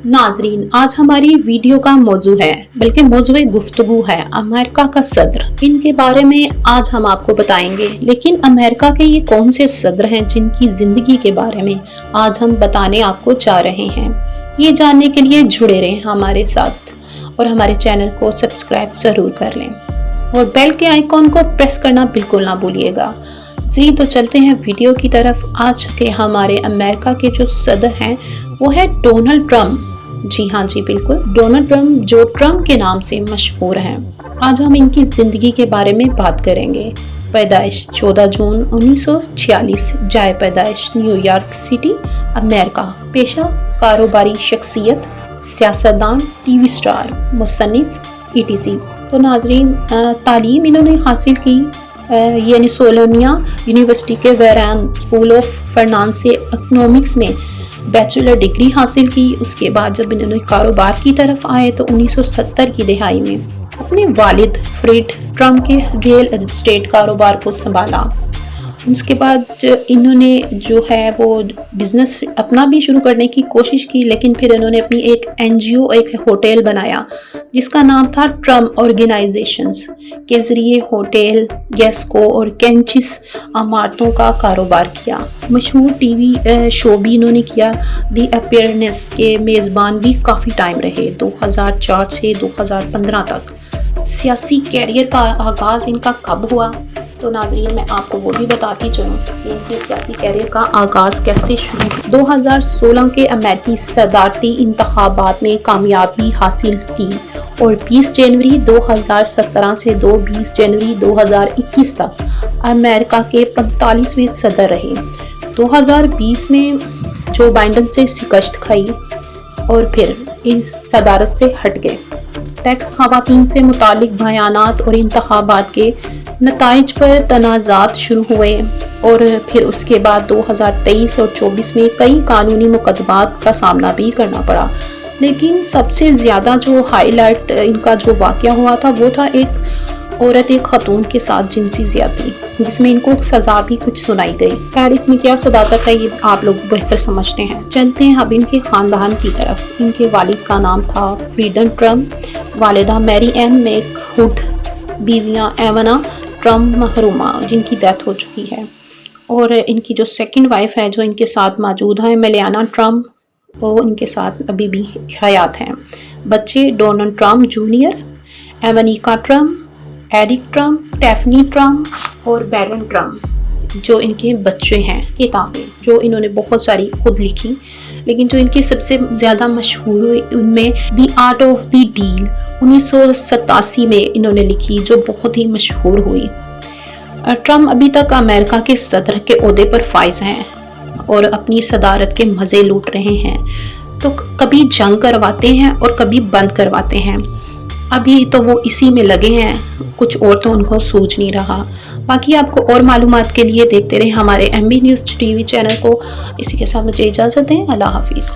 नाजरीन, आज हमारी वीडियो का मौजू है, बल्कि मौजूए गुफ्तगू है अमेरिका का सदर। इनके बारे में आज हम आपको बताएंगे। लेकिन अमेरिका के ये कौन से सदर हैं जिनकी जिंदगी के बारे में आज हम बताने आपको चाह रहे हैं। ये जानने के लिए जुड़े रहें हमारे साथ और हमारे चैनल को सब्सक्राइब जरूर कर लें और बेल के आइकॉन को प्रेस करना बिल्कुल ना भूलिएगा। जी तो चलते हैं वीडियो की तरफ। आज के हमारे अमेरिका के जो सदर हैं वो है डोनाल्ड ट्रम्प। जी हाँ जी बिल्कुल, डोनाल्ड ट्रम्प जो ट्रम्प के नाम से मशहूर हैं। आज हम इनकी जिंदगी के बारे में बात करेंगे। पैदाइश 14 जून 1946, जाए पैदाइश न्यूयॉर्क सिटी, अमेरिका। पेशा कारोबारी शख्सियत, सियासतदान, टीवी स्टार, मुसन्निफ ETC। तो नाजरीन, तालीम इन्होंने हासिल की येनिसोलोनिया यूनिवर्सिटी के वेरान स्कूल ऑफ फाइनेंस से इकोनॉमिक्स में बैचलर डिग्री हासिल की। उसके बाद जब इन्होंने कारोबार की तरफ आए तो 1970 की दहाई में अपने वालिद फ्रेड ट्रम्प के रियल एस्टेट कारोबार को संभाला। उसके बाद इन्होंने जो है वो बिजनेस अपना भी शुरू करने की कोशिश की, लेकिन फिर इन्होंने अपनी एक NGO, एक होटल बनाया जिसका नाम था ट्रम्प ऑर्गेनाइजेशंस के जरिए होटल, गेस्को और कैंचिस इमारतों का कारोबार किया। मशहूर टीवी शो भी इन्होंने किया। दी अपीयरेंस के मेज़बान भी काफ़ी टाइम रहे, 2004 से 2015 तक। सियासी कैरियर का आगाज़ इनका कब हुआ तो नाज़रीन मैं आपको वो भी बताती चलूँ कि इनके सियासी कैरियर का आगाज़ कैसे शुरू हुआ। 2016 के अमेरिकी सदारती इंतखाबात में कामयाबी हासिल की और 20 जनवरी 2017 से 20 जनवरी 2021 तक अमेरिका के 45वें सदर रहे। 2020 में जो बाइडेन से शिकस्त खाई और फिर इस सदारत से हट गए। टैक्स खवातीन से मुतालिक बयानात और इंतखाबात के नताइज पर तनाज़ात शुरू हुए और फिर उसके बाद 2023 और 24 में कई कानूनी मुकदमात का सामना भी करना पड़ा। लेकिन सबसे ज़्यादा जो हाईलाइट इनका जो वाक़या हुआ था वो था एक औरत, एक खतून के साथ जिनसी ज़्यादती, जिसमें इनको सज़ा भी कुछ सुनाई गई। खैर इसमें क्या सदाकत है ये आप लोग बेहतर समझते हैं। चलते हैं अब इनके ख़ानदान की तरफ। इनके वालिद का नाम था फ्रीडन ट्रम्प, वालिदा मैरी एन मैकहुड, बीवियाँ एवना ट्रम्प महरूमा जिनकी डेथ हो चुकी है, और इनकी जो सेकंड वाइफ है जो इनके साथ मौजूद है मेलियाना ट्रम्प, वो इनके साथ अभी भी हयात हैं। बच्चे Donald Trump junior, Ivanka Trump, Eric Trump, Tiffany Trump और बैरन ट्रम्प जो इनके बच्चे हैं। किताबें जो इन्होंने बहुत सारी खुद लिखी, लेकिन जो इनकी सबसे ज़्यादा मशहूर हुई उनमें the art of the deal 1987 में इन्होंने लिखी, जो बहुत ही मशहूर हुई। ट्रम्प अभी तक अमेरिका के सदर के ओहदे पर फाइज हैं और अपनी सदारत के मज़े लूट रहे हैं। तो कभी जंग करवाते हैं और कभी बंद करवाते हैं। अभी तो वो इसी में लगे हैं, कुछ और तो उनको सूझ नहीं रहा। बाकी आपको और मालूमात के लिए देखते रहे हमारे MB न्यूज़ TV चैनल को। इसी के साथ मुझे इजाज़त दें। अल्लाह हाफिज़।